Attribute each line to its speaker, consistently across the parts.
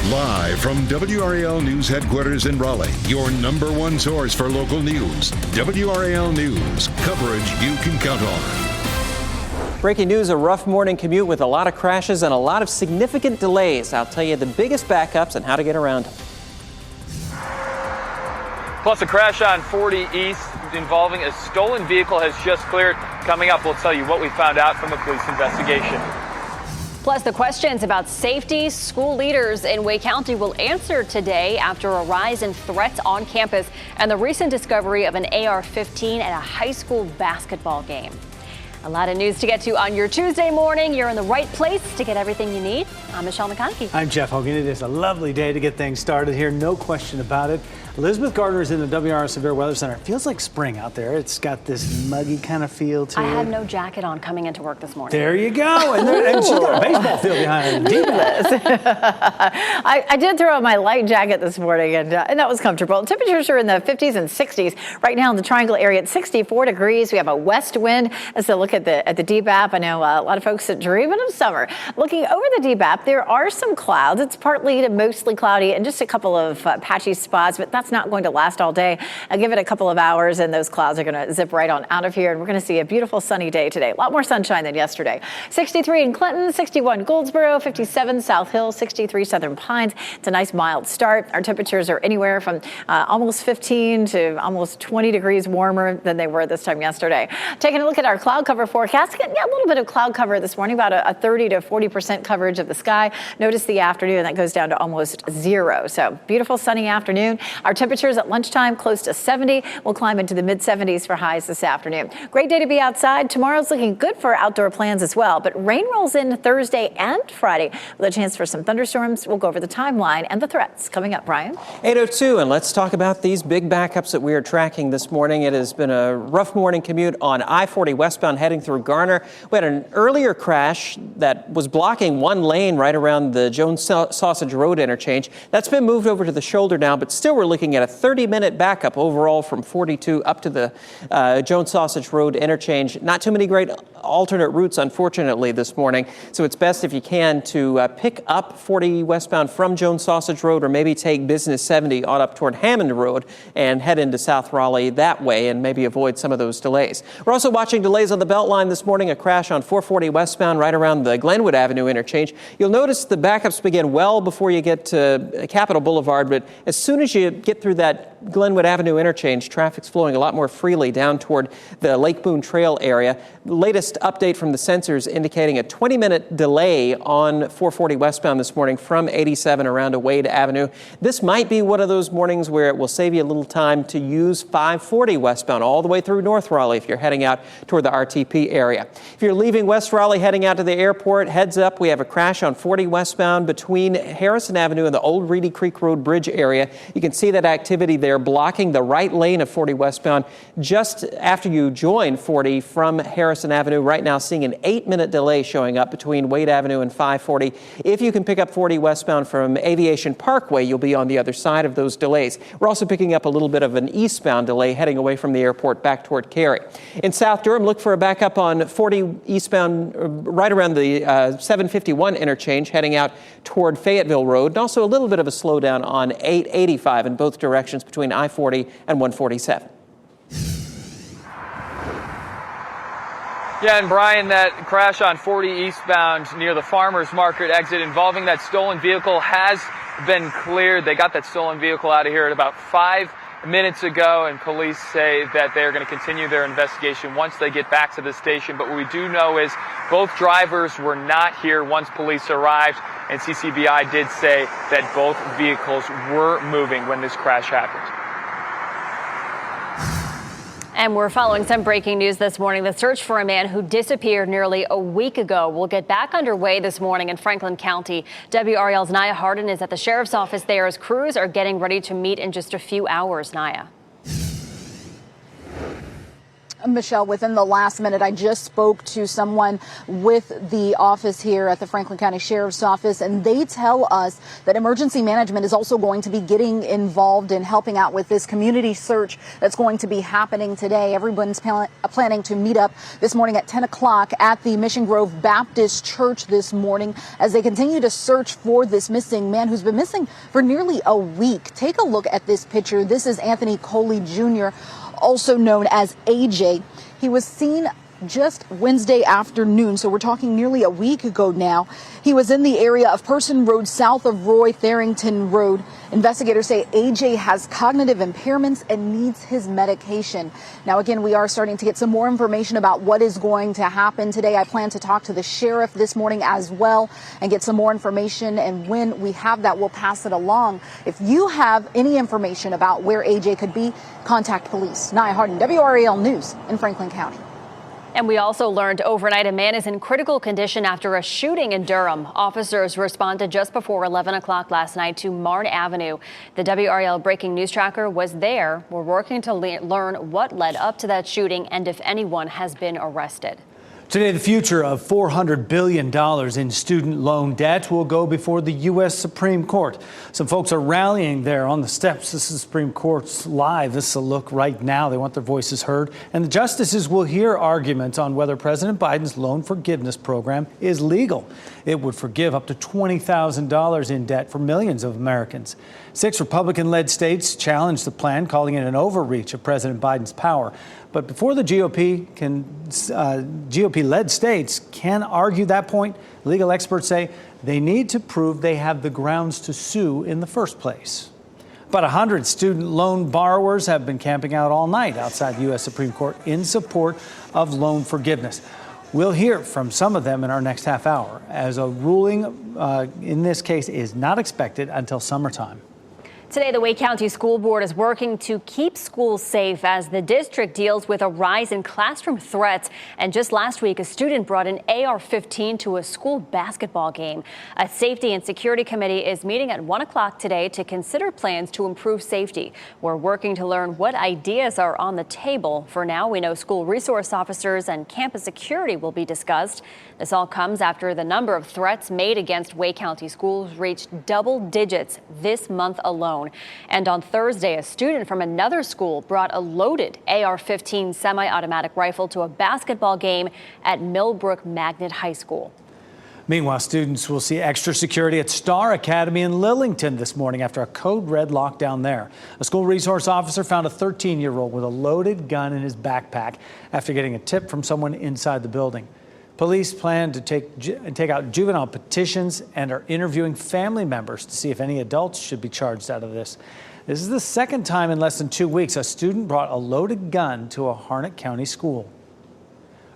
Speaker 1: Live from WRAL News Headquarters in Raleigh, your #1 source for local news. WRAL News, coverage you can count on.
Speaker 2: Breaking news, a rough morning commute with a lot of crashes and a lot of significant delays. I'll tell you the biggest backups and how to get around them.
Speaker 3: Plus, a crash on 40 East involving a stolen vehicle has just cleared. Coming up, we'll tell you what we found out from a police investigation.
Speaker 4: Plus, the questions about safety school leaders in Wake County will answer today after a rise in threats on campus and the recent discovery of an AR-15 at a high school basketball game. A lot of news to get to on your Tuesday morning. You're in the right place to get everything you need. I'm Michelle McConaughey.
Speaker 5: I'm Jeff Hogan. It is a lovely day to get things started here, no question about it. Elizabeth Gardner is in the WRAL Severe Weather Center. It feels like spring out there. It's got this muggy kind of feel to it.
Speaker 4: I had no jacket on coming into work this morning.
Speaker 5: There you go. And she's got a baseball field behind her.
Speaker 6: I did throw on my light jacket this morning, and that was comfortable. Temperatures are in the 50s and 60s. Right now in the Triangle area at 64 degrees. We have a west wind. As I look at the DBAP, I know a lot of folks are dreaming of summer. Looking over the DBAP, there are some clouds. It's partly to mostly cloudy and just a couple of patchy spots, but that's not going to last all day. I'll give it a couple of hours and those clouds are going to zip right on out of here, and we're going to see a beautiful sunny day today. A lot more sunshine than yesterday. 63 in Clinton, 61 Goldsboro, 57 South Hill, 63 Southern Pines. It's a nice mild start. Our temperatures are anywhere from almost 15 to almost 20 degrees warmer than they were this time yesterday. Taking a look at our cloud cover forecast, getting a little bit of cloud cover this morning, about a 30 to 40% coverage of the sky. Notice the afternoon, that goes down to almost 0. So beautiful sunny afternoon. Our temperatures at lunchtime close to 70. We'll climb into the mid-70s for highs this afternoon. Great day to be outside. Tomorrow's looking good for outdoor plans as well, but rain rolls in Thursday and Friday with a chance for some thunderstorms. We'll go over the timeline and the threats coming up. Brian?
Speaker 2: 8:02, and let's talk about these big backups that we are tracking this morning. It has been a rough morning commute on I-40 westbound heading through Garner. We had an earlier crash that was blocking one lane right around the Jones Sausage Road interchange. That's been moved over to the shoulder now, but still we're looking at a 30-minute backup overall from 42 up to the Jones Sausage Road interchange. Not too many great alternate routes, unfortunately, this morning. So it's best if you can to pick up 40 westbound from Jones Sausage Road, or maybe take Business 70 on up toward Hammond Road and head into South Raleigh that way and maybe avoid some of those delays. We're also watching delays on the Beltline this morning, a crash on 440 westbound right around the Glenwood Avenue interchange. You'll notice the backups begin well before you get to Capitol Boulevard, but as soon as you get through that Glenwood Avenue interchange, traffic's flowing a lot more freely down toward the Lake Boone Trail area. The latest update from the sensors indicating a 20-minute delay on 440 westbound this morning from 87 around to Wade Avenue. This might be one of those mornings where it will save you a little time to use 540 westbound all the way through North Raleigh if you're heading out toward the RTP area. If you're leaving West Raleigh heading out to the airport, heads up, we have a crash on 40 westbound between Harrison Avenue and the Old Reedy Creek Road Bridge area. You can see that activity there blocking the right lane of 40 westbound just after you join 40 from Harrison Avenue. Right now seeing an 8-minute delay showing up between Wade Avenue and 540. If you can pick up 40 westbound from Aviation Parkway, you'll be on the other side of those delays. We're also picking up a little bit of an eastbound delay heading away from the airport back toward Cary. In South Durham, look for a backup on 40 eastbound right around the 751 interchange heading out toward Fayetteville Road, and also a little bit of a slowdown on 885 in both directions between I-40 and 147.
Speaker 3: Yeah, and Brian, that crash on 40 eastbound near the Farmers Market exit involving that stolen vehicle has been cleared. They got that stolen vehicle out of here at about 5 minutes ago, and police say that they're going to continue their investigation once they get back to the station. But what we do know is both drivers were not here once police arrived, and CCBI did say that both vehicles were moving when this crash happened.
Speaker 4: And we're following some breaking news this morning. The search for a man who disappeared nearly a week ago will get back underway this morning in Franklin County. WRAL's Naya Hardin is at the sheriff's office there as crews are getting ready to meet in just a few hours. Naya.
Speaker 7: Michelle, within the last minute, I just spoke to someone with the office here at the Franklin County Sheriff's Office, and they tell us that emergency management is also going to be getting involved in helping out with this community search that's going to be happening today. Everyone's planning to meet up this morning at 10 o'clock at the Mission Grove Baptist Church this morning as they continue to search for this missing man who's been missing for nearly a week. Take a look at this picture. This is Anthony Coley Jr., also known as AJ. He was seen just Wednesday afternoon, so we're talking nearly a week ago now. He was in the area of Person Road south of Roy Tharrington Road. Investigators say AJ has cognitive impairments and needs his medication. Now, again, we are starting to get some more information about what is going to happen today. I plan to talk to the sheriff this morning as well and get some more information. And when we have that, we'll pass it along. If you have any information about where AJ could be, contact police. Nia Hardin, WRAL News in Franklin County.
Speaker 4: And we also learned overnight a man is in critical condition after a shooting in Durham. Officers responded just before 11 o'clock last night to Marne Avenue. The WRAL breaking news tracker was there. We're working to learn what led up to that shooting and if anyone has been arrested.
Speaker 5: Today, the future of $400 billion in student loan debt will go before the U.S. Supreme Court. Some folks are rallying there on the steps. This is the Supreme Court's live. This is a look right now. They want their voices heard. And the justices will hear arguments on whether President Biden's loan forgiveness program is legal. It would forgive up to $20,000 in debt for millions of Americans. 6 Republican-led states challenged the plan, calling it an overreach of President Biden's power. But before the GOP-led states can argue that point, legal experts say they need to prove they have the grounds to sue in the first place. About 100 student loan borrowers have been camping out all night outside the U.S. Supreme Court in support of loan forgiveness. We'll hear from some of them in our next half hour, as a ruling in this case is not expected until summertime.
Speaker 4: Today, the Wake County School Board is working to keep schools safe as the district deals with a rise in classroom threats. And just last week, a student brought an AR-15 to a school basketball game. A safety and security committee is meeting at 1 o'clock today to consider plans to improve safety. We're working to learn what ideas are on the table. For now, we know school resource officers and campus security will be discussed. This all comes after the number of threats made against Wake County schools reached double digits this month alone. And on Thursday, a student from another school brought a loaded AR-15 semi-automatic rifle to a basketball game at Millbrook Magnet High School.
Speaker 5: Meanwhile, students will see extra security at Star Academy in Lillington this morning after a code red lockdown there. A school resource officer found a 13-year-old with a loaded gun in his backpack after getting a tip from someone inside the building. Police plan to take out juvenile petitions and are interviewing family members to see if any adults should be charged out of this. This is the second time in less than 2 weeks a student brought a loaded gun to a Harnett County school.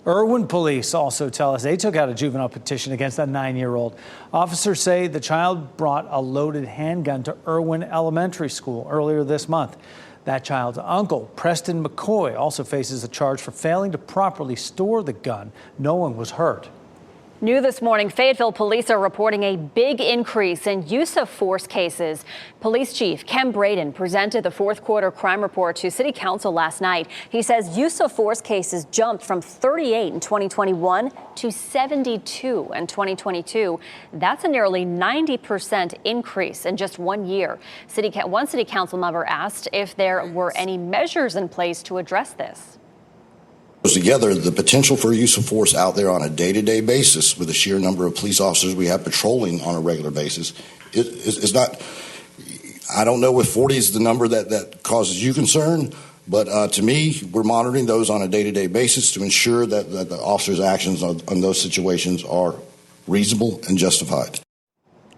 Speaker 5: Irwin police also tell us they took out a juvenile petition against a 9-year-old. Officers say the child brought a loaded handgun to Irwin Elementary School earlier this month. That child's uncle, Preston McCoy, also faces a charge for failing to properly store the gun. No one was hurt.
Speaker 4: New this morning, Fayetteville police are reporting a big increase in use of force cases. Police Chief Ken Braden presented the fourth quarter crime report to City Council last night. He says use of force cases jumped from 38 in 2021 to 72 in 2022. That's a nearly 90% increase in just 1 year. One City Council member asked if there were any measures in place to address this.
Speaker 8: Together, the potential for use of force out there on a day-to-day basis with the sheer number of police officers we have patrolling on a regular basis is not, I don't know if 40 is the number that causes you concern, but to me, we're monitoring those on a day-to-day basis to ensure that the officers' actions on those situations are reasonable and justified.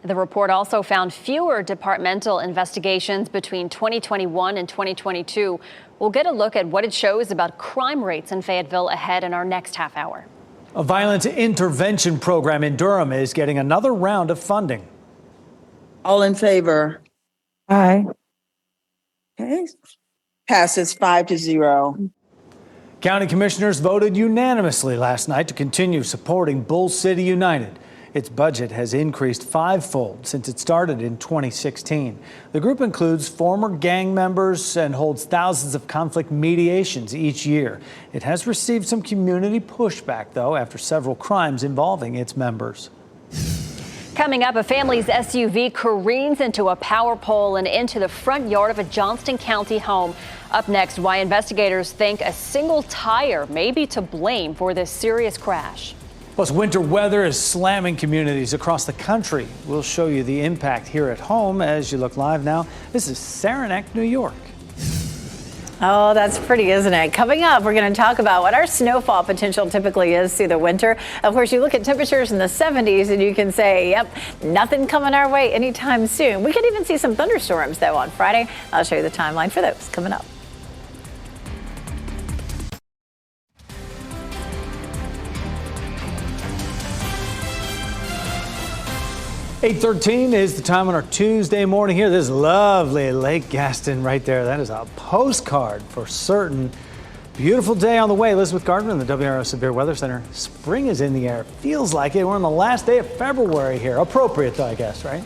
Speaker 4: The report also found fewer departmental investigations between 2021 and 2022. We'll get a look at what it shows about crime rates in Fayetteville ahead in our next half hour.
Speaker 5: A violence intervention program in Durham is getting another round of funding.
Speaker 9: All in favor? Aye. Okay. Passes 5-0.
Speaker 5: County commissioners voted unanimously last night to continue supporting Bull City United. Its budget has increased fivefold since it started in 2016. The group includes former gang members and holds thousands of conflict mediations each year. It has received some community pushback, though, after several crimes involving its members.
Speaker 4: Coming up, a family's SUV careens into a power pole and into the front yard of a Johnston County home. Up next, why investigators think a single tire may be to blame for this serious crash.
Speaker 5: Plus, winter weather is slamming communities across the country. We'll show you the impact here at home as you look live now. This is Saranac, New York.
Speaker 6: Oh, that's pretty, isn't it? Coming up, we're going to talk about what our snowfall potential typically is through the winter. Of course, you look at temperatures in the 70s and you can say, yep, nothing coming our way anytime soon. We could even see some thunderstorms, though, on Friday. I'll show you the timeline for those coming up.
Speaker 5: .13 is the time on our Tuesday morning here. This lovely Lake Gaston right there. That is a postcard for certain. Beautiful day on the way. Elizabeth Gardner in the WRAL Severe Weather Center. Spring is in the air. Feels like it. We're on the last day of February here. Appropriate, though, I guess, right?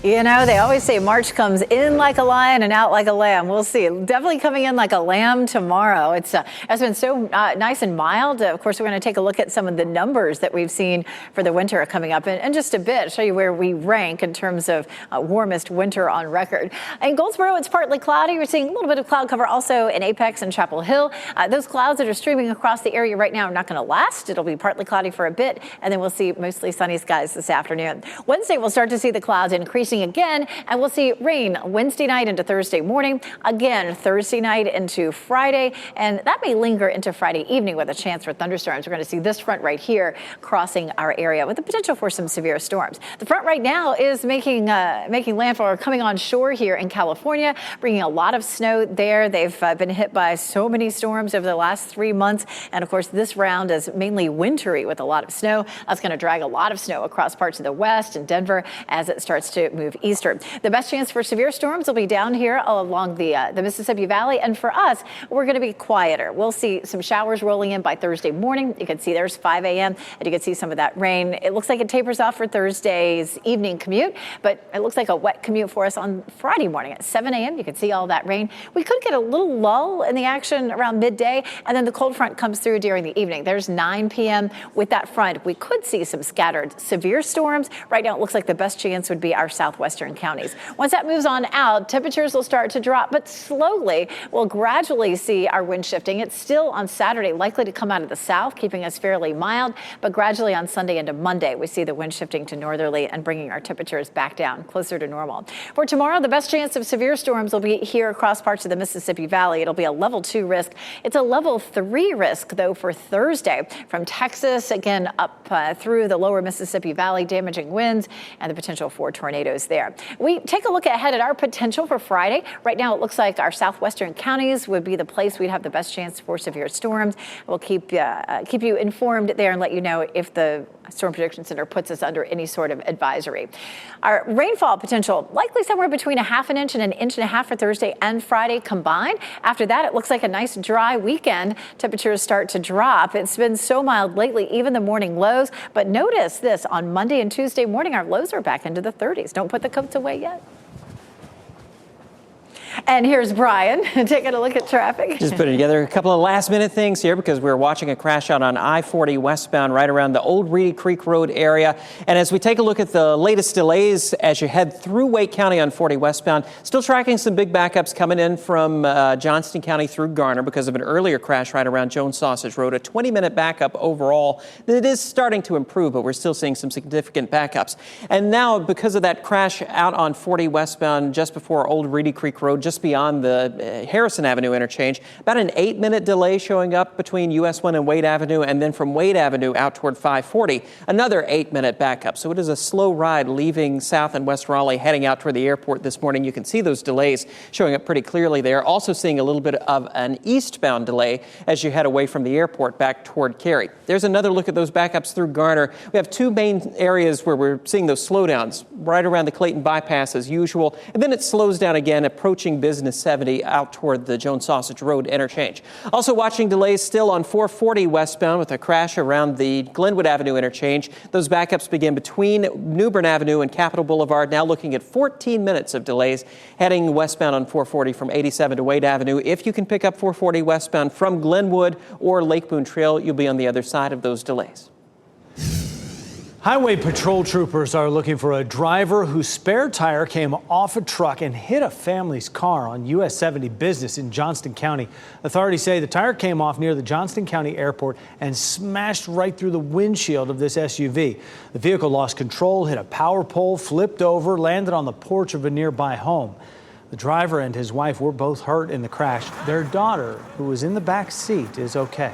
Speaker 6: You know, they always say March comes in like a lion and out like a lamb. We'll see. Definitely coming in like a lamb tomorrow. It's been so nice and mild. Of course, we're going to take a look at some of the numbers that we've seen for the winter coming up in just a bit. Show you where we rank in terms of warmest winter on record. In Goldsboro, it's partly cloudy. We're seeing a little bit of cloud cover also in Apex and Chapel Hill. Those clouds that are streaming across the area right now are not going to last. It'll be partly cloudy for a bit, and then we'll see mostly sunny skies this afternoon. Wednesday, we'll start to see the clouds increasing again, and we'll see rain Wednesday night into Thursday morning, again Thursday night into Friday, and that may linger into Friday evening with a chance for thunderstorms. We're going to see this front right here crossing our area with the potential for some severe storms. The front right now is making landfall or coming on shore here in California, bringing a lot of snow there. They've been hit by so many storms over the last 3 months, and of course this round is mainly wintry with a lot of snow. That's going to drag a lot of snow across parts of the west and Denver as it starts to move eastern. The best chance for severe storms will be down here along the Mississippi Valley. And for us, we're going to be quieter. We'll see some showers rolling in by Thursday morning. You can see there's 5 a.m. and you can see some of that rain. It looks like it tapers off for Thursday's evening commute, but it looks like a wet commute for us on Friday morning at 7 a.m. You can see all that rain. We could get a little lull in the action around midday, and then the cold front comes through during the evening. There's 9 p.m. With that front, we could see some scattered severe storms. Right now, it looks like the best chance would be our southwestern counties. Once that moves on out, temperatures will start to drop, but slowly we'll gradually see our wind shifting. It's still on Saturday likely to come out of the south, keeping us fairly mild, but gradually on Sunday into Monday, we see the wind shifting to northerly and bringing our temperatures back down closer to normal. For tomorrow, the best chance of severe storms will be here across parts of the Mississippi Valley. It'll be a level 2 risk. It's a level 3 risk, though, for Thursday from Texas, again, up through the lower Mississippi Valley, damaging winds and the potential for tornadoes there. We take a look ahead at our potential for Friday. Right now, it looks like our southwestern counties would be the place we'd have the best chance for severe storms. We'll keep you informed there and let you know if the Storm Prediction Center puts us under any sort of advisory. Our rainfall potential likely somewhere between 1/2 inch and 1.5 inches for Thursday and Friday combined. After that, it looks like a nice dry weekend. Temperatures start to drop. It's been so mild lately, even the morning lows. But notice this, on Monday and Tuesday morning, our lows are back into the 30s. Don't put the coats away yet. And here's Brian taking a look at traffic.
Speaker 2: Just putting together a couple of last-minute things here because we're watching a crash out on I-40 westbound right around the Old Reedy Creek Road area. And as we take a look at the latest delays as you head through Wake County on 40 westbound, still tracking some big backups coming in from Johnston County through Garner because of an earlier crash right around Jones Sausage Road. A 20-minute backup overall. It is starting to improve, but we're still seeing some significant backups. And now, because of that crash out on 40 westbound just before Old Reedy Creek Road, just beyond the Harrison Avenue interchange. About an 8-minute delay showing up between US 1 and Wade Avenue, and then from Wade Avenue out toward 540, another 8-minute backup. So it is a slow ride leaving South and West Raleigh, heading out toward the airport this morning. You can see those delays showing up pretty clearly there. Also seeing a little bit of an eastbound delay as you head away from the airport back toward Cary. There's another look at those backups through Garner. We have 2 main areas where we're seeing those slowdowns right around the Clayton bypass as usual, and then it slows down again approaching Business 70 out toward the Jones Sausage Road interchange. Also watching delays still on 440 westbound with a crash around the Glenwood Avenue interchange. Those backups begin between New Bern Avenue and Capitol Boulevard. Now looking at 14 minutes of delays heading westbound on 440 from 87 to Wade Avenue. If you can pick up 440 westbound from Glenwood or Lake Boone Trail, you'll be on the other side of those delays.
Speaker 5: Highway patrol troopers are looking for a driver whose spare tire came off a truck and hit a family's car on US 70 Business in Johnston County. Authorities say the tire came off near the Johnston County Airport and smashed right through the windshield of this SUV. The vehicle lost control, hit a power pole, flipped over, landed on the porch of a nearby home. The driver and his wife were both hurt in the crash. Their daughter, who was in the back seat, is okay.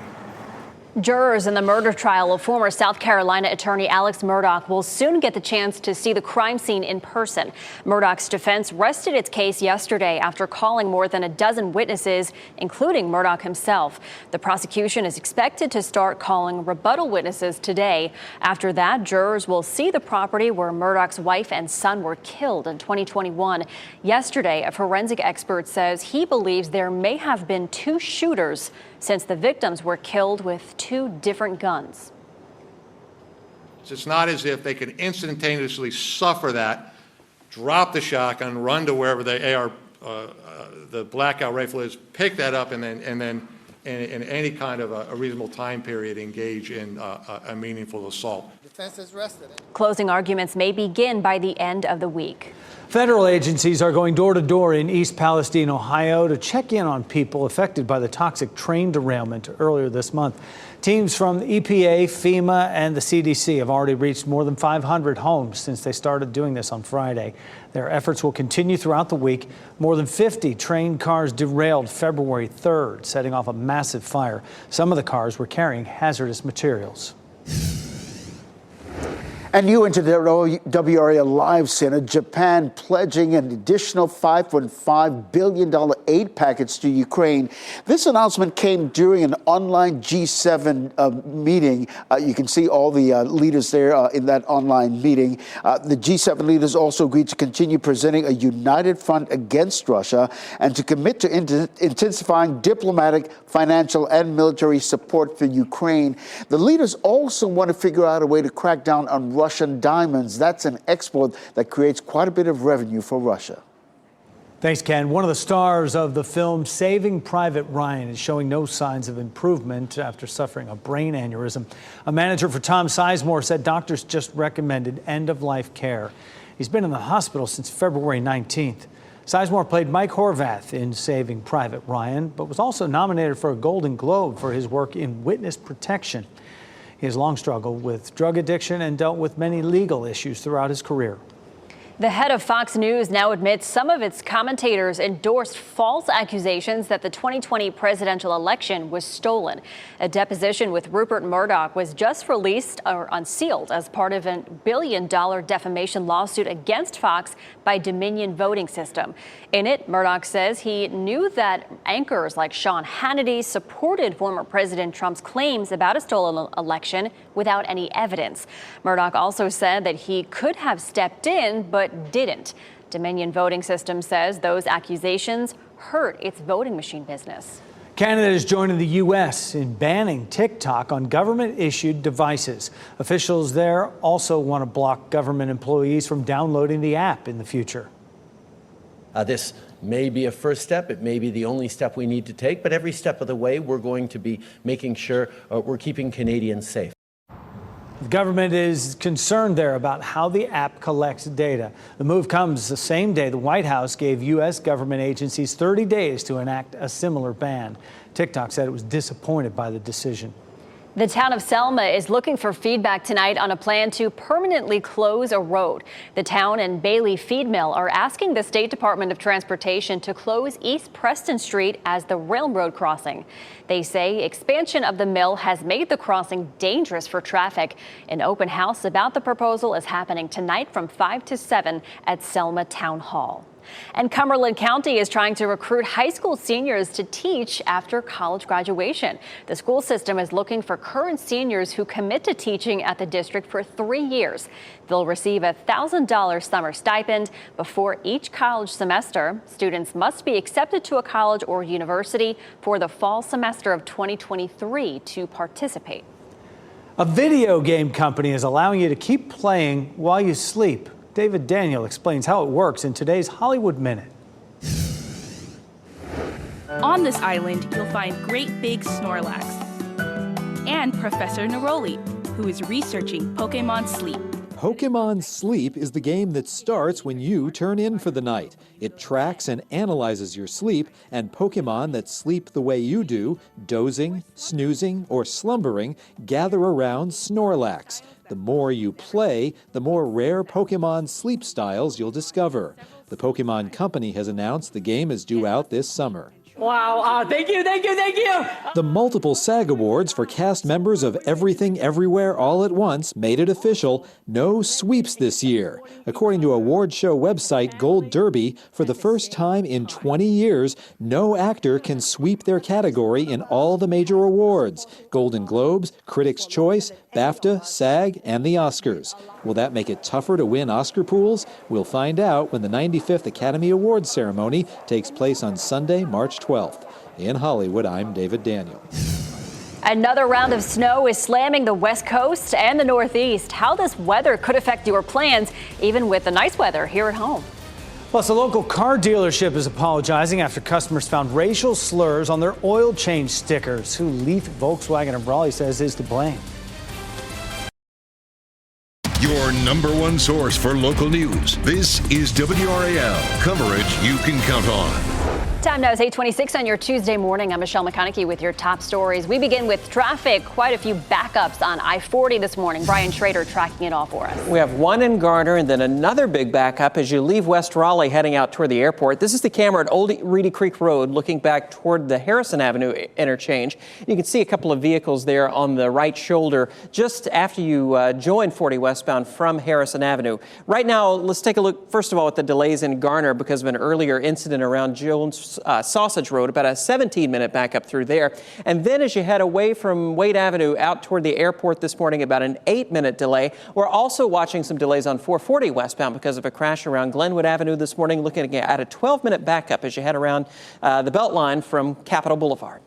Speaker 4: Jurors in the murder trial of former South Carolina attorney Alex Murdaugh will soon get the chance to see the crime scene in person. Murdaugh's defense rested its case yesterday after calling more than a dozen witnesses, including Murdaugh himself. The prosecution is expected to start calling rebuttal witnesses today. After that, jurors will see the property where Murdaugh's wife and son were killed in 2021. Yesterday, a forensic expert says he believes there may have been two shooters since the victims were killed with two different guns.
Speaker 10: It's not as if they can instantaneously suffer that, drop the shotgun, run to wherever the blackout rifle is, pick that up, and then in any kind of a reasonable time period engage in a meaningful assault.
Speaker 11: Defense has rested.
Speaker 4: Closing arguments may begin by the end of the week.
Speaker 5: Federal agencies are going door to door in East Palestine, Ohio, to check in on people affected by the toxic train derailment earlier this month. Teams from the EPA, FEMA, and the CDC have already reached more than 500 homes since they started doing this on Friday. Their efforts will continue throughout the week. More than 50 train cars derailed February 3rd, setting off a massive fire. Some of the cars were carrying hazardous materials.
Speaker 12: And new into the WRAL Live Center, Japan pledging an additional $5.5 billion aid package to Ukraine. This announcement came during an online G7 meeting. You can see all the leaders there in that online meeting. The G7 leaders also agreed to continue presenting a united front against Russia and to commit to intensifying diplomatic, financial, and military support for Ukraine. The leaders also want to figure out a way to crack down on Russian diamonds. That's an export that creates quite a bit of revenue for Russia.
Speaker 5: Thanks, Ken. One of the stars of the film Saving Private Ryan is showing no signs of improvement after suffering a brain aneurysm. A manager for Tom Sizemore said doctors just recommended end-of-life care. He's been in the hospital since February 19th. Sizemore played Mike Horvath in Saving Private Ryan, but was also nominated for a Golden Globe for his work in Witness Protection. He has long struggled with drug addiction and dealt with many legal issues throughout his career.
Speaker 4: The head of Fox News now admits some of its commentators endorsed false accusations that the 2020 presidential election was stolen. A deposition with Rupert Murdoch was just released or unsealed as part of a $1 billion defamation lawsuit against Fox by Dominion Voting System. In it, Murdoch says he knew that anchors like Sean Hannity supported former President Trump's claims about a stolen election without any evidence. Murdoch also said that he could have stepped in, but didn't. Dominion Voting System says those accusations hurt its voting machine business.
Speaker 5: Canada is joining the U.S. in banning TikTok on government-issued devices. Officials there also want to block government employees from downloading the app in the future.
Speaker 13: This may be a first step. It may be the only step we need to take, but every step of the way, we're going to be making sure we're keeping Canadians safe.
Speaker 5: The government is concerned there about how the app collects data. The move comes the same day the White House gave U.S. government agencies 30 days to enact a similar ban. TikTok said it was disappointed by the decision.
Speaker 4: The town of Selma is looking for feedback tonight on a plan to permanently close a road. The town and Bailey Feed Mill are asking the State Department of Transportation to close East Preston Street as the railroad crossing. They say expansion of the mill has made the crossing dangerous for traffic. An open house about the proposal is happening tonight from 5 to 7 at Selma Town Hall. And Cumberland County is trying to recruit high school seniors to teach after college graduation. The school system is looking for current seniors who commit to teaching at the district for 3 years. They'll receive a $1,000 summer stipend before each college semester. Students must be accepted to a college or university for the fall semester of 2023 to participate.
Speaker 5: A video game company is allowing you to keep playing while you sleep. David Daniel explains how it works in today's Hollywood Minute.
Speaker 11: On this island, you'll find great big Snorlax and Professor Neroli, who is researching Pokemon Sleep.
Speaker 14: Pokemon Sleep is the game that starts when you turn in for the night. It tracks and analyzes your sleep, and Pokemon that sleep the way you do, dozing, snoozing, or slumbering, gather around Snorlax. The more you play, the more rare Pokemon sleep styles you'll discover. The Pokemon Company has announced the game is due out this summer.
Speaker 15: Wow, thank you.
Speaker 14: The multiple SAG Awards for cast members of Everything Everywhere All at Once made it official. No sweeps this year. According to award show website Gold Derby, for the first time in 20 years, no actor can sweep their category in all the major awards: Golden Globes, Critics' Choice, BAFTA, SAG, and the Oscars. Will that make it tougher to win Oscar pools? We'll find out when the 95th Academy Awards ceremony takes place on Sunday, March 12th. In Hollywood, I'm David Daniel.
Speaker 4: Another round of snow is slamming the West Coast and the Northeast. How this weather could affect your plans, even with the nice weather here at home.
Speaker 5: Plus, a local car dealership is apologizing after customers found racial slurs on their oil change stickers. Who Leaf Volkswagen of Raleigh says is to blame.
Speaker 1: Your number one source for local news. This is WRAL, coverage you can count on.
Speaker 4: Time now is 8:26 on your Tuesday morning. I'm Michelle McConaughey with your top stories. We begin with traffic. Quite a few backups on I-40 this morning. Brian Schrader tracking it all for us.
Speaker 2: We have one in Garner and then another big backup as you leave West Raleigh heading out toward the airport. This is the camera at Old Reedy Creek Road looking back toward the Harrison Avenue interchange. You can see a couple of vehicles there on the right shoulder just after you join 40 westbound from Harrison Avenue. Right now, let's take a look, first of all, at the delays in Garner because of an earlier incident around Jones Sausage Road, about a 17-minute backup through there. And then as you head away from Wade Avenue out toward the airport this morning, about an 8-minute delay. We're also watching some delays on 440 westbound because of a crash around Glenwood Avenue this morning, looking at a 12-minute backup as you head around the Beltline from Capitol Boulevard.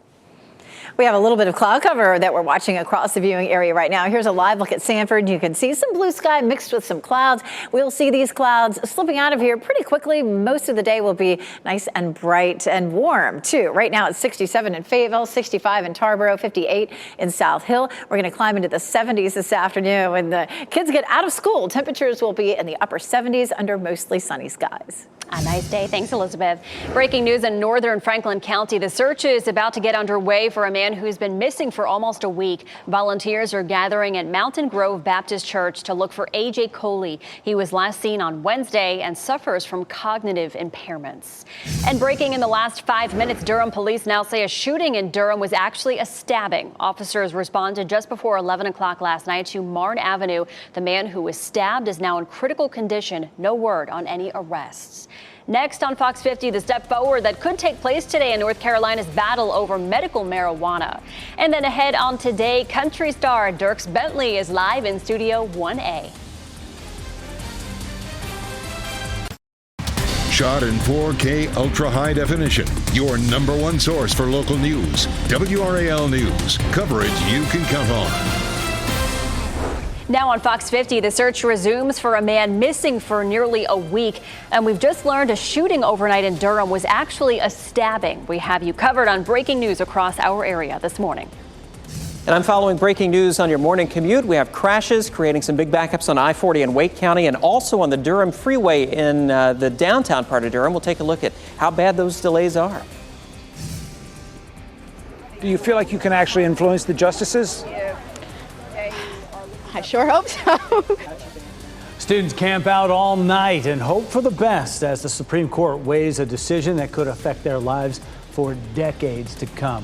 Speaker 6: We have a little bit of cloud cover that we're watching across the viewing area right now. Here's a live look at Sanford. You can see some blue sky mixed with some clouds. We'll see these clouds slipping out of here pretty quickly. Most of the day will be nice and bright and warm, too. Right now it's 67 in Fayetteville, 65 in Tarboro, 58 in South Hill. We're going to climb into the 70s this afternoon. When the kids get out of school, temperatures will be in the upper 70s under mostly sunny skies.
Speaker 4: A nice day. Thanks, Elizabeth. Breaking news in northern Franklin County. The search is about to get underway for a man who's been missing for almost a week. Volunteers are gathering at Mountain Grove Baptist Church to look for A.J. Coley. He was last seen on Wednesday and suffers from cognitive impairments. And breaking in the last 5 minutes, Durham police now say a shooting in Durham was actually a stabbing. Officers responded just before 11 o'clock last night to Marne Avenue. The man who was stabbed is now in critical condition. No word on any arrests. Next on Fox 50, the step forward that could take place today in North Carolina's battle over medical marijuana. And then ahead on Today, country star Dierks Bentley is live in Studio 1A.
Speaker 1: Shot in 4K ultra high definition. Your number one source for local news. WRAL News. Coverage you can count on.
Speaker 4: Now on Fox 50, the search resumes for a man missing for nearly a week. And we've just learned a shooting overnight in Durham was actually a stabbing. We have you covered on breaking news across our area this morning.
Speaker 2: And I'm following breaking news on your morning commute. We have crashes creating some big backups on I-40 in Wake County and also on the Durham Freeway in the downtown part of Durham. We'll take a look at how bad those delays are.
Speaker 16: Do you feel like you can actually influence the justices?
Speaker 17: I sure hope so.
Speaker 5: Students camp out all night and hope for the best as the Supreme Court weighs a decision that could affect their lives for decades to come.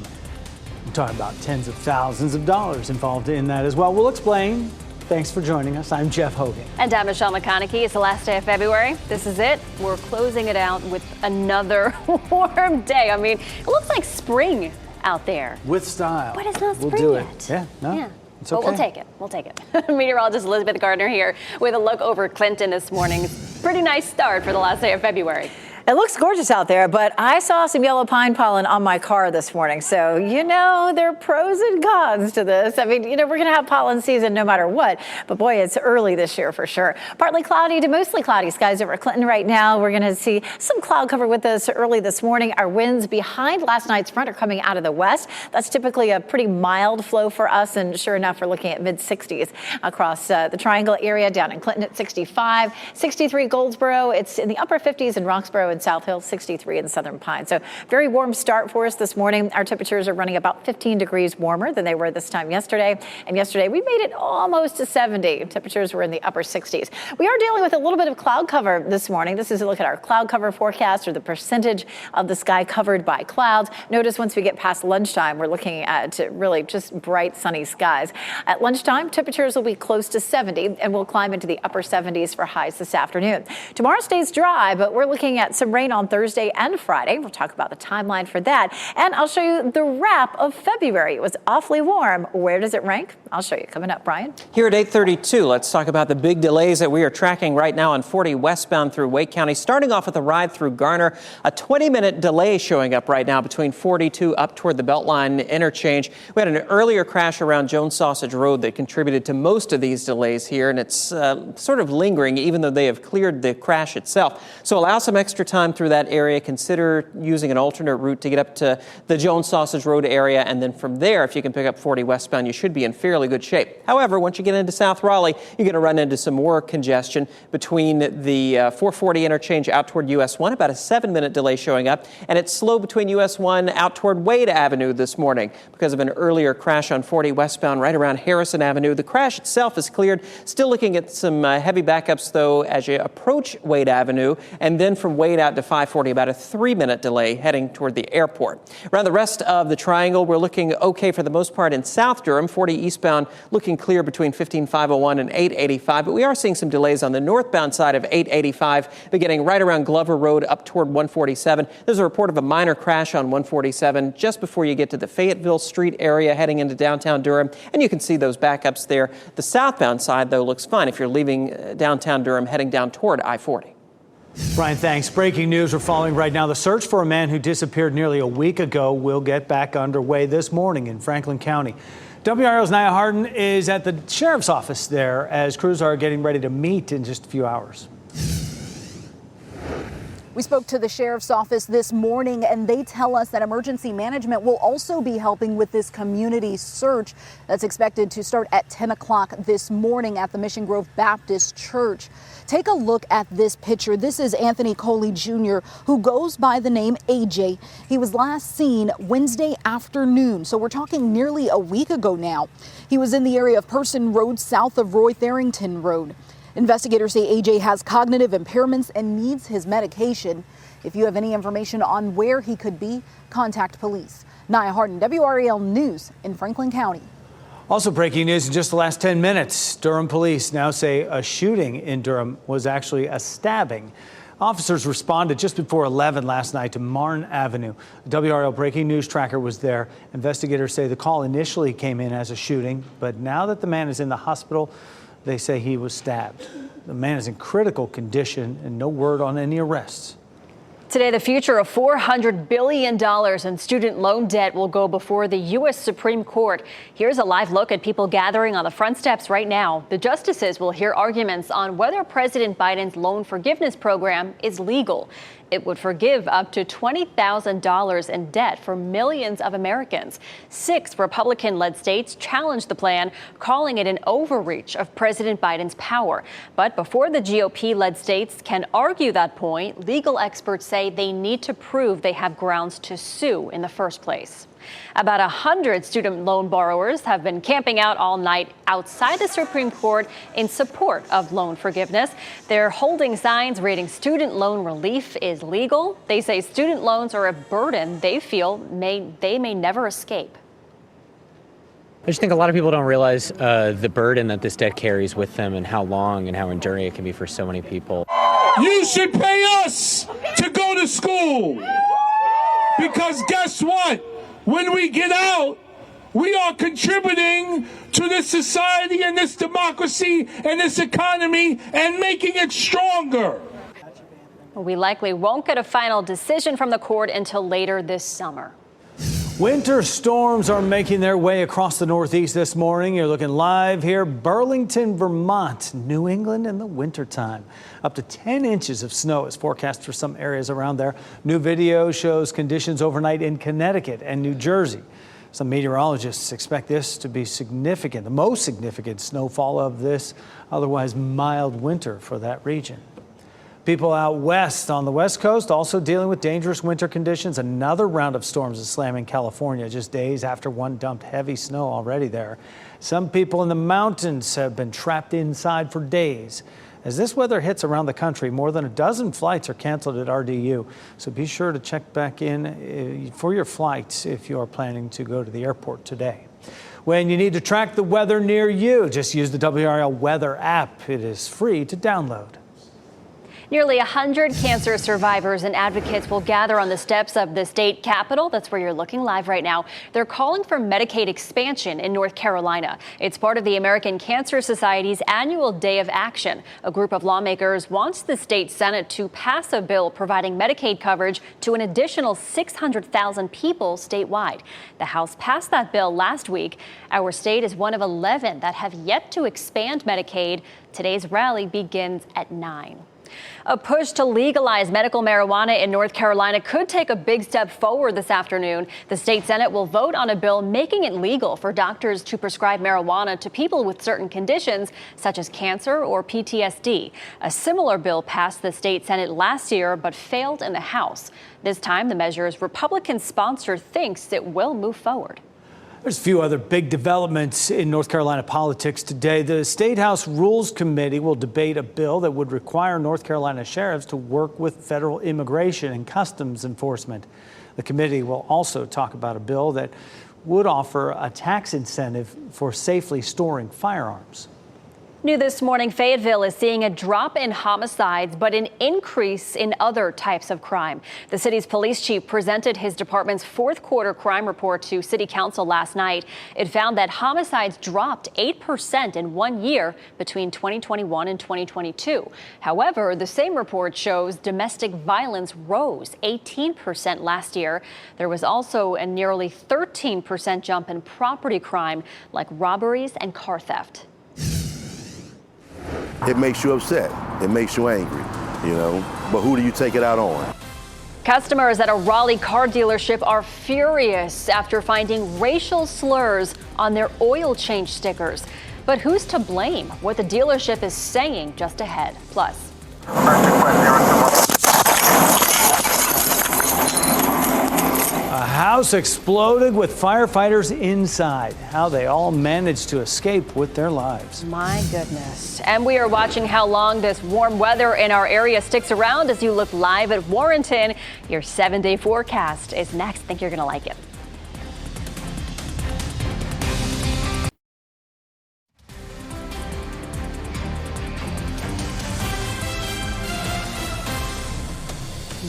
Speaker 5: We're talking about tens of thousands of dollars involved in that as well. We'll explain Thanks for joining us. I'm Jeff Hogan.
Speaker 4: And I'm Michelle McConaughey. It's the last day of February. This is it. We're closing it out with another warm day. I mean, it looks like spring out there.
Speaker 5: With style.
Speaker 4: But it's not spring
Speaker 5: We'll do
Speaker 4: yet.
Speaker 5: it. Yeah, no.
Speaker 4: Yeah.
Speaker 5: It's
Speaker 4: But
Speaker 5: okay.
Speaker 4: we'll take it. We'll take it. Meteorologist Elizabeth Gardner here with a look over Clinton this morning. Pretty nice start for the last day of February.
Speaker 6: It looks gorgeous out there, but I saw some yellow pine pollen on my car this morning. So, there are pros and cons to this. I mean, we're going to have pollen season no matter what. But boy, it's early this year for sure. Partly cloudy to mostly cloudy skies over Clinton right now. We're going to see some cloud cover with us early this morning. Our winds behind last night's front are coming out of the west. That's typically a pretty mild flow for us. And sure enough, we're looking at mid-60s across the Triangle area, down in Clinton at 65, 63 Goldsboro. It's in the upper 50s in Roxborough and South Hill, 63 in Southern Pine. So very warm start for us this morning. Our temperatures are running about 15 degrees warmer than they were this time yesterday. And yesterday we made it almost to 70. Temperatures were in the upper 60s. We are dealing with a little bit of cloud cover this morning. This is a look at our cloud cover forecast, or the percentage of the sky covered by clouds. Notice once we get past lunchtime, we're looking at really just bright sunny skies. At lunchtime, temperatures will be close to 70 and we'll climb into the upper 70s for highs this afternoon. Tomorrow stays dry, but we're looking at some rain on Thursday and Friday. We'll talk about the timeline for that. And I'll show you the wrap of February. It was awfully warm. Where does it rank? I'll show you coming up. Brian?
Speaker 2: Here at 8:32, let's talk about the big delays that we are tracking right now on 40 westbound through Wake County. Starting off with the ride through Garner, a 20-minute delay showing up right now between 42 up toward the Beltline interchange. We had an earlier crash around Jones Sausage Road that contributed to most of these delays here, and it's sort of lingering even though they have cleared the crash itself. So allow some extra time through that area. Consider using an alternate route to get up to the Jones Sausage Road area, and then from there, if you can pick up 40 westbound, you should be in fairly good shape. However, once you get into South Raleigh, you're going to run into some more congestion between the 440 interchange out toward US 1, about a 7-minute delay showing up, and it's slow between US 1 out toward Wade Avenue this morning because of an earlier crash on 40 westbound right around Harrison Avenue. The crash itself is cleared. Still looking at some heavy backups, though, as you approach Wade Avenue, and then from Wade out to 540, about a 3-minute delay heading toward the airport. Around the rest of the triangle, we're looking okay for the most part in South Durham. 40 eastbound looking clear between 15501 and 885, but we are seeing some delays on the northbound side of 885, beginning right around Glover Road up toward 147. There's a report of a minor crash on 147 just before you get to the Fayetteville Street area heading into downtown Durham, and you can see those backups there. The southbound side, though, looks fine if you're leaving downtown Durham heading down toward I-40.
Speaker 5: Brian, thanks. Breaking news we're following right now. The search for a man who disappeared nearly a week ago will get back underway this morning in Franklin County. WRAL's Nia Harden is at the sheriff's office there as crews are getting ready to meet in just a few hours.
Speaker 7: We spoke to the sheriff's office this morning, and they tell us that emergency management will also be helping with this community search that's expected to start at 10 o'clock this morning at the Mission Grove Baptist Church. Take a look at this picture. This is Anthony Coley Jr., who goes by the name AJ. He was last seen Wednesday afternoon, so we're talking nearly a week ago now. He was in the area of Person Road south of Roy Tharrington Road. Investigators say AJ has cognitive impairments and needs his medication. If you have any information on where he could be, contact police. Nia Harden, WRAL News in Franklin County.
Speaker 5: Also breaking news in just the last 10 minutes. Durham police now say a shooting in Durham was actually a stabbing. Officers responded just before 11 last night to Marne Avenue. The WRAL breaking news tracker was there. Investigators say the call initially came in as a shooting, but now that the man is in the hospital, they say he was stabbed. The man is in critical condition and no word on any arrests.
Speaker 4: Today, the future of $400 billion in student loan debt will go before the U.S. Supreme Court. Here's a live look at people gathering on the front steps right now. The justices will hear arguments on whether President Biden's loan forgiveness program is legal. It would forgive up to $20,000 in debt for millions of Americans. 6 Republican-led states challenged the plan, calling it an overreach of President Biden's power. But before the GOP-led states can argue that point, legal experts say they need to prove they have grounds to sue in the first place. About 100 student loan borrowers have been camping out all night outside the Supreme Court in support of loan forgiveness. They're holding signs reading student loan relief is legal. They say student loans are a burden they feel they may never escape.
Speaker 15: just think a lot of people don't realize the burden that this debt carries with them and how long and how enduring it can be for so many people.
Speaker 17: You should pay us to go to school. Because guess what? When we get out, we are contributing to this society and this democracy and this economy and making it stronger.
Speaker 4: We likely won't get a final decision from the court until later this summer.
Speaker 5: Winter storms are making their way across the Northeast this morning. You're looking live here, Burlington, Vermont, New England in the wintertime. Up to 10 inches of snow is forecast for some areas around there. New video shows conditions overnight in Connecticut and New Jersey. Some meteorologists expect this to be significant, the most significant snowfall of this otherwise mild winter for that region. People out west on the West Coast also dealing with dangerous winter conditions. Another round of storms is slamming California just days after one dumped heavy snow already there. Some people in the mountains have been trapped inside for days. As this weather hits around the country, more than a dozen flights are canceled at RDU. So be sure to check back in for your flights if you are planning to go to the airport today. When you need to track the weather near you, just use the WRAL weather app. It is free to download.
Speaker 4: Nearly 100 cancer survivors and advocates will gather on the steps of the state capitol. That's where you're looking live right now. They're calling for Medicaid expansion in North Carolina. It's part of the American Cancer Society's annual Day of Action. A group of lawmakers wants the state Senate to pass a bill providing Medicaid coverage to an additional 600,000 people statewide. The House passed that bill last week. Our state is one of 11 that have yet to expand Medicaid. Today's rally begins at 9. A push to legalize medical marijuana in North Carolina could take a big step forward this afternoon. The state Senate will vote on a bill making it legal for doctors to prescribe marijuana to people with certain conditions, such as cancer or PTSD. A similar bill passed the state Senate last year, but failed in the House. This time, the measure's Republican sponsor thinks it will move forward.
Speaker 5: There's a few other big developments in North Carolina politics today. The State House Rules Committee will debate a bill that would require North Carolina sheriffs to work with federal immigration and customs enforcement. The committee will also talk about a bill that would offer a tax incentive for safely storing firearms.
Speaker 4: New this morning, Fayetteville is seeing a drop in homicides, but an increase in other types of crime. The city's police chief presented his department's fourth quarter crime report to city council last night. It found that homicides dropped 8% in 1 year between 2021 and 2022. However, the same report shows domestic violence rose 18% last year. There was also a nearly 13% jump in property crime like robberies and car theft.
Speaker 18: It makes you upset. It makes you angry, but who do you take it out on?
Speaker 4: Customers at a Raleigh car dealership are furious after finding racial slurs on their oil change stickers. But who's to blame? What the dealership is saying just ahead. Plus.
Speaker 5: A house exploded with firefighters inside. How they all managed to escape with their lives.
Speaker 4: My goodness. And we are watching how long this warm weather in our area sticks around as you look live at Warrenton. Your 7-day forecast is next. I think you're going to like it.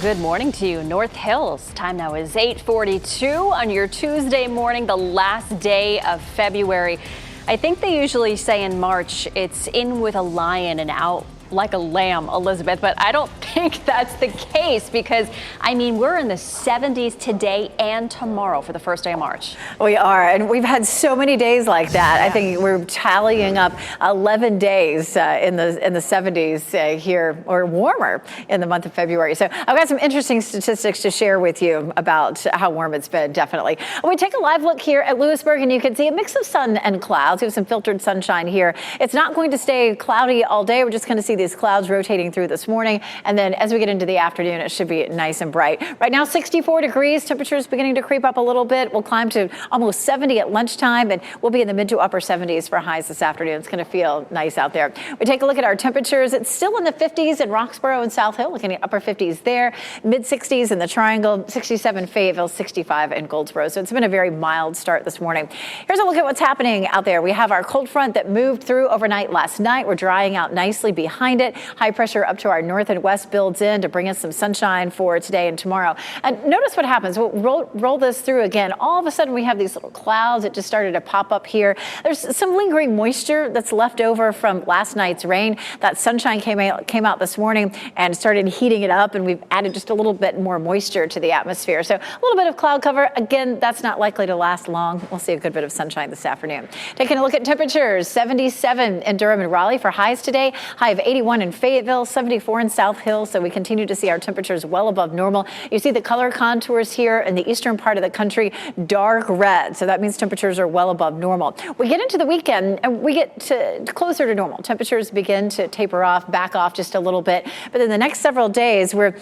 Speaker 4: Good morning to you, North Hills. Time now is 8:42 on your Tuesday morning, the last day of February. I think they usually say in March, it's in with a lion and out like a lamb, Elizabeth, but I don't think that's the case because, we're in the 70s today and tomorrow for the first day of March.
Speaker 6: We are, and we've had so many days like that. Yeah. I think we're tallying up 11 days in the 70s here, or warmer in the month of February. So I've got some interesting statistics to share with you about how warm it's been, definitely. We take a live look here at Lewisburg, and you can see a mix of sun and clouds. We have some filtered sunshine here. It's not going to stay cloudy all day. We're just going to see these clouds rotating through this morning. And then as we get into the afternoon, it should be nice and bright. Right now, 64 degrees. Temperatures beginning to creep up a little bit. We'll climb to almost 70 at lunchtime, and we'll be in the mid to upper 70s for highs this afternoon. It's going to feel nice out there. We take a look at our temperatures. It's still in the 50s in Roxborough and South Hill, looking at upper 50s there, mid 60s in the Triangle, 67 Fayetteville, 65 in Goldsboro. So it's been a very mild start this morning. Here's a look at what's happening out there. We have our cold front that moved through overnight last night. We're drying out nicely behind it. High pressure up to our north and west builds in to bring us some sunshine for today and tomorrow. And notice what happens. We'll roll this through again. All of a sudden we have these little clouds that just started to pop up here. There's some lingering moisture that's left over from last night's rain. That sunshine came out this morning and started heating it up, and we've added just a little bit more moisture to the atmosphere. So a little bit of cloud cover. Again, that's not likely to last long. We'll see a good bit of sunshine this afternoon. Taking a look at temperatures, 77 in Durham and Raleigh for highs today. High of 81 in Fayetteville, 74 in South Hill. So we continue to see our temperatures well above normal. You see the color contours here in the eastern part of the country, dark red. So that means temperatures are well above normal. We get into the weekend and we get closer to normal. Temperatures begin to taper off, back off just a little bit. But in the next several days, we're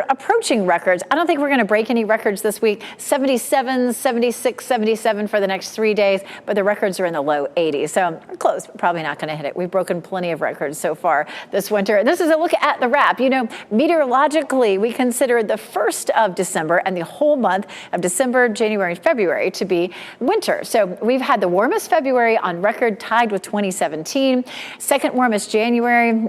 Speaker 6: approaching records. I don't think we're going to break any records this week. 77, 76, 77 for the next 3 days, but the records are in the low 80s. So we're close, but probably not going to hit it. We've broken plenty of records so far this winter. This is a look at the wrap. Meteorologically, we consider the 1st of December and the whole month of December, January, and February to be winter. So we've had the warmest February on record, tied with 2017. Second warmest January,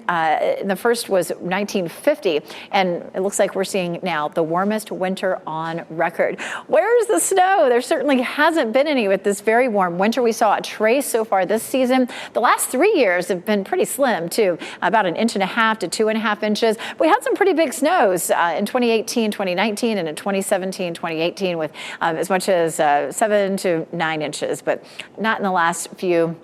Speaker 6: the first was 1950. And it looks like we're seeing now the warmest winter on record. Where's the snow? There certainly hasn't been any with this very warm winter. We saw a trace so far this season. The last 3 years have been pretty slim, too, about 1.5 inches to 2.5 inches. We had some pretty big snows in 2018, 2019, and in 2017, 2018 with as much as 7 to 9 inches, but not in the last few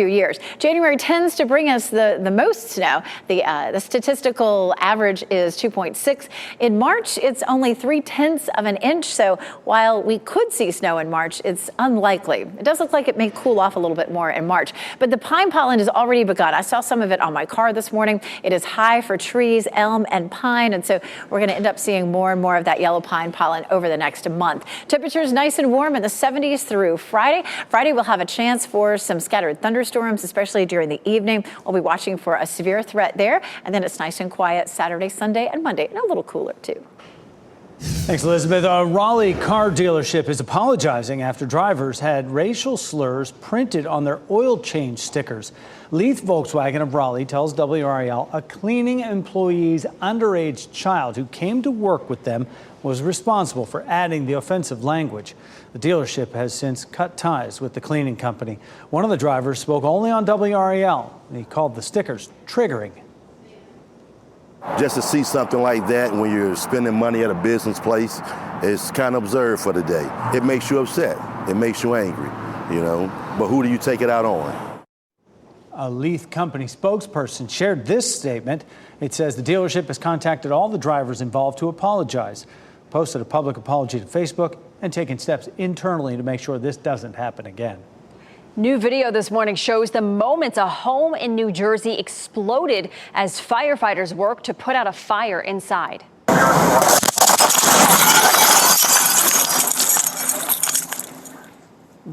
Speaker 6: years. January tends to bring us the most snow. The statistical average is 2.6. In March, it's only 0.3 of an inch. So while we could see snow in March, it's unlikely. It does look like it may cool off a little bit more in March. But the pine pollen has already begun. I saw some of it on my car this morning. It is high for trees, elm, and pine. And so we're going to end up seeing more and more of that yellow pine pollen over the next month. Temperatures nice and warm in the 70s through Friday. Friday, we'll have a chance for some scattered thunderstorms, especially during the evening. We'll be watching for a severe threat there. And then it's nice and quiet Saturday, Sunday, and Monday, and a little cooler, too.
Speaker 5: Thanks, Elizabeth. A Raleigh car dealership is apologizing after drivers had racial slurs printed on their oil change stickers. Leith Volkswagen of Raleigh tells WRAL a cleaning employee's underage child who came to work with them was responsible for adding the offensive language. The dealership has since cut ties with the cleaning company. One of the drivers spoke only on WRAL, and he called the stickers triggering.
Speaker 18: Just to see something like that when you're spending money at a business place is kind of absurd for the day. It makes you upset. It makes you angry, But who do you take it out on?
Speaker 5: A Leith company spokesperson shared this statement. It says the dealership has contacted all the drivers involved to apologize, posted a public apology to Facebook, and taken steps internally to make sure this doesn't happen again.
Speaker 4: New video this morning shows the moments a home in New Jersey exploded as firefighters worked to put out a fire inside.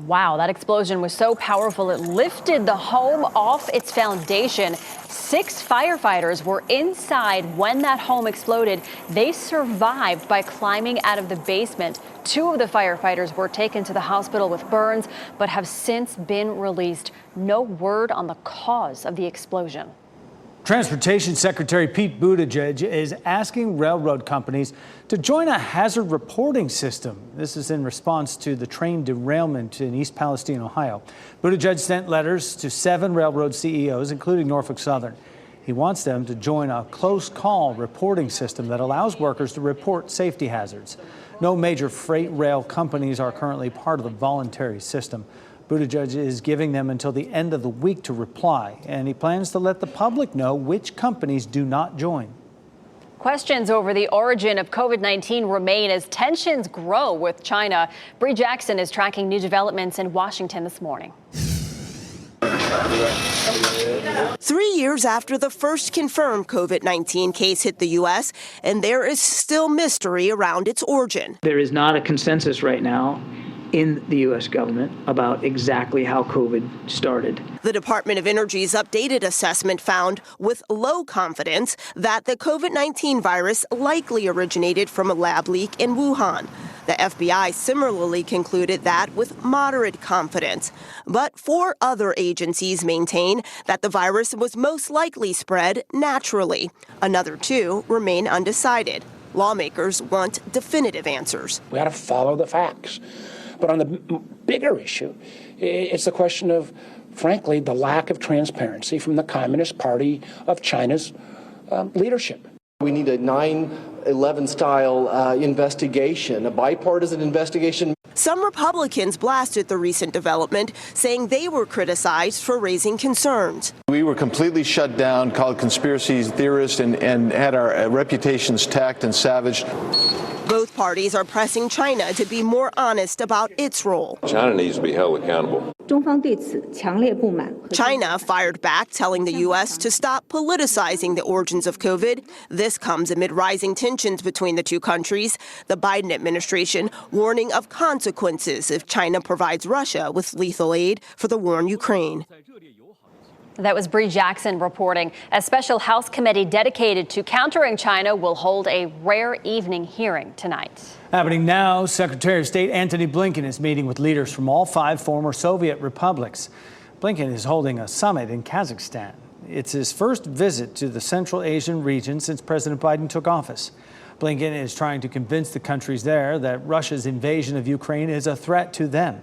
Speaker 4: Wow, that explosion was so powerful it lifted the home off its foundation. 6 firefighters were inside when that home exploded. They survived by climbing out of the basement. 2 of the firefighters were taken to the hospital with burns, but have since been released. No word on the cause of the explosion.
Speaker 5: Transportation Secretary Pete Buttigieg is asking railroad companies to join a hazard reporting system. This is in response to the train derailment in East Palestine, Ohio. Buttigieg sent letters to 7 railroad CEOs, including Norfolk Southern. He wants them to join a close call reporting system that allows workers to report safety hazards. No major freight rail companies are currently part of the voluntary system. Buttigieg is giving them until the end of the week to reply, and he plans to let the public know which companies do not join.
Speaker 4: Questions over the origin of COVID-19 remain as tensions grow with China. Bree Jackson is tracking new developments in Washington this morning.
Speaker 19: 3 years after the first confirmed COVID-19 case hit the U.S., and there is still mystery around its origin.
Speaker 20: There is not a consensus right now in the U.S. government about exactly how COVID started.
Speaker 19: The Department of Energy's updated assessment found, with low confidence, that the COVID-19 virus likely originated from a lab leak in Wuhan. The FBI similarly concluded that with moderate confidence. But 4 other agencies maintain that the virus was most likely spread naturally. Another 2 remain undecided. Lawmakers want definitive answers.
Speaker 16: We got to follow the facts. But on the bigger issue, it's the question of, frankly, the lack of transparency from the Communist Party of China's leadership.
Speaker 21: We need a 9/11 style investigation, a bipartisan investigation.
Speaker 19: Some Republicans blasted the recent development, saying they were criticized for raising concerns.
Speaker 22: We were completely shut down, called conspiracy theorists, and had our reputations tacked and savaged.
Speaker 19: Both parties are pressing China to be more honest about its role.
Speaker 23: China needs to be held accountable.
Speaker 19: China fired back, telling the U.S. to stop politicizing the origins of COVID. This comes amid rising tensions between the two countries. The Biden administration warning of consequences if China provides Russia with lethal aid for the war in Ukraine.
Speaker 4: That was Bree Jackson reporting. A special House committee dedicated to countering China will hold a rare evening hearing tonight.
Speaker 5: Happening now, Secretary of State Antony Blinken is meeting with leaders from all 5 former Soviet republics. Blinken is holding a summit in Kazakhstan. It's his first visit to the Central Asian region since President Biden took office. Blinken is trying to convince the countries there that Russia's invasion of Ukraine is a threat to them.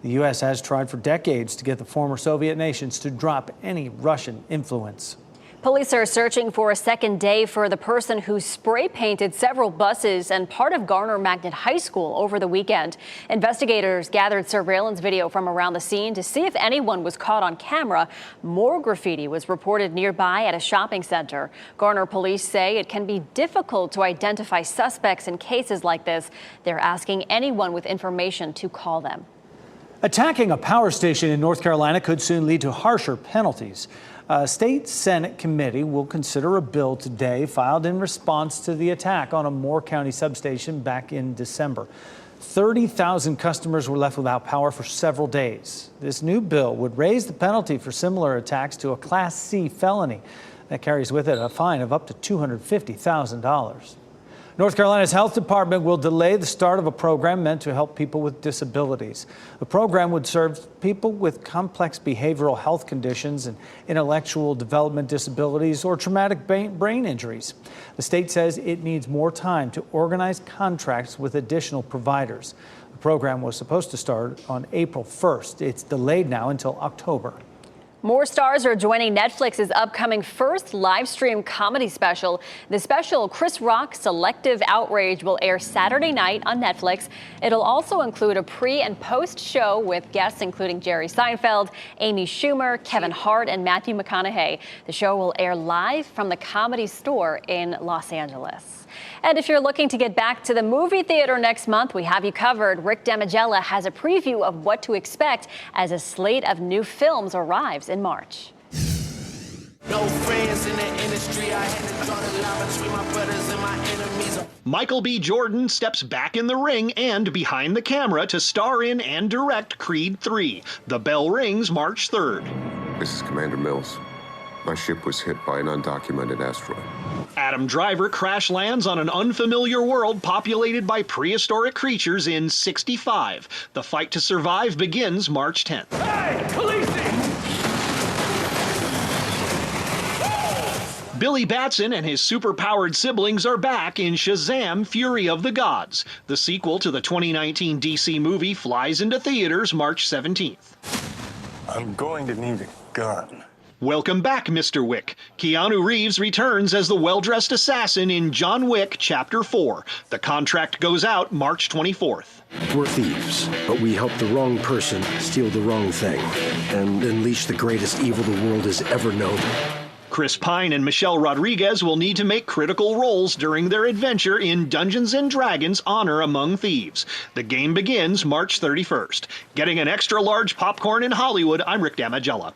Speaker 5: The U.S. has tried for decades to get the former Soviet nations to drop any Russian influence.
Speaker 4: Police are searching for a second day for the person who spray painted several buses and part of Garner Magnet High School over the weekend. Investigators gathered surveillance video from around the scene to see if anyone was caught on camera. More graffiti was reported nearby at a shopping center. Garner police say it can be difficult to identify suspects in cases like this. They're asking anyone with information to call them.
Speaker 5: Attacking a power station in North Carolina could soon lead to harsher penalties. A state Senate committee will consider a bill today filed in response to the attack on a Moore County substation back in December. 30,000 customers were left without power for several days. This new bill would raise the penalty for similar attacks to a Class C felony. That carries with it a fine of up to $250,000. North Carolina's health department will delay the start of a program meant to help people with disabilities. The program would serve people with complex behavioral health conditions and intellectual development disabilities or traumatic brain injuries. The state says it needs more time to organize contracts with additional providers. The program was supposed to start on April 1st. It's delayed now until October.
Speaker 4: More stars are joining Netflix's upcoming first live stream comedy special. The special, Chris Rock's Selective Outrage, will air Saturday night on Netflix. It'll also include a pre and post show with guests including Jerry Seinfeld, Amy Schumer, Kevin Hart, and Matthew McConaughey. The show will air live from the Comedy Store in Los Angeles. And if you're looking to get back to the movie theater next month, we have you covered. Rick Damigella has a preview of what to expect as a slate of new films arrives in March.
Speaker 24: No friends in the industry. I had to draw the line between my brothers and my enemies.
Speaker 25: Michael B. Jordan steps back in the ring and behind the camera to star in and direct Creed 3. The bell rings March 3rd.
Speaker 23: This is Commander Mills. My ship was hit by an undocumented asteroid.
Speaker 25: Adam Driver crash lands on an unfamiliar world populated by prehistoric creatures in 65. The fight to survive begins March 10th.
Speaker 24: Hey, policing!
Speaker 25: Billy Batson and his superpowered siblings are back in Shazam! Fury of the Gods. The sequel to the 2019 DC movie flies into theaters March 17th.
Speaker 23: I'm going to need a gun.
Speaker 25: Welcome back, Mr. Wick. Keanu Reeves returns as the well-dressed assassin in John Wick Chapter 4. The contract goes out March 24th.
Speaker 26: We're thieves, but we help the wrong person steal the wrong thing and unleash the greatest evil the world has ever known.
Speaker 25: Chris Pine and Michelle Rodriguez will need to make critical roles during their adventure in Dungeons & Dragons Honor Among Thieves. The game begins March 31st. Getting an extra large popcorn in Hollywood, I'm Rick Damigella.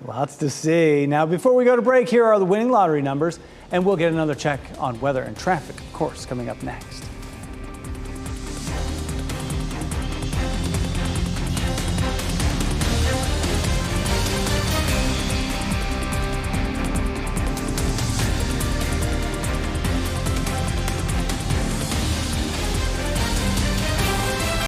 Speaker 5: Lots to see. Now, before we go to break, here are the winning lottery numbers, and we'll get another check on weather and traffic, of course, coming up next.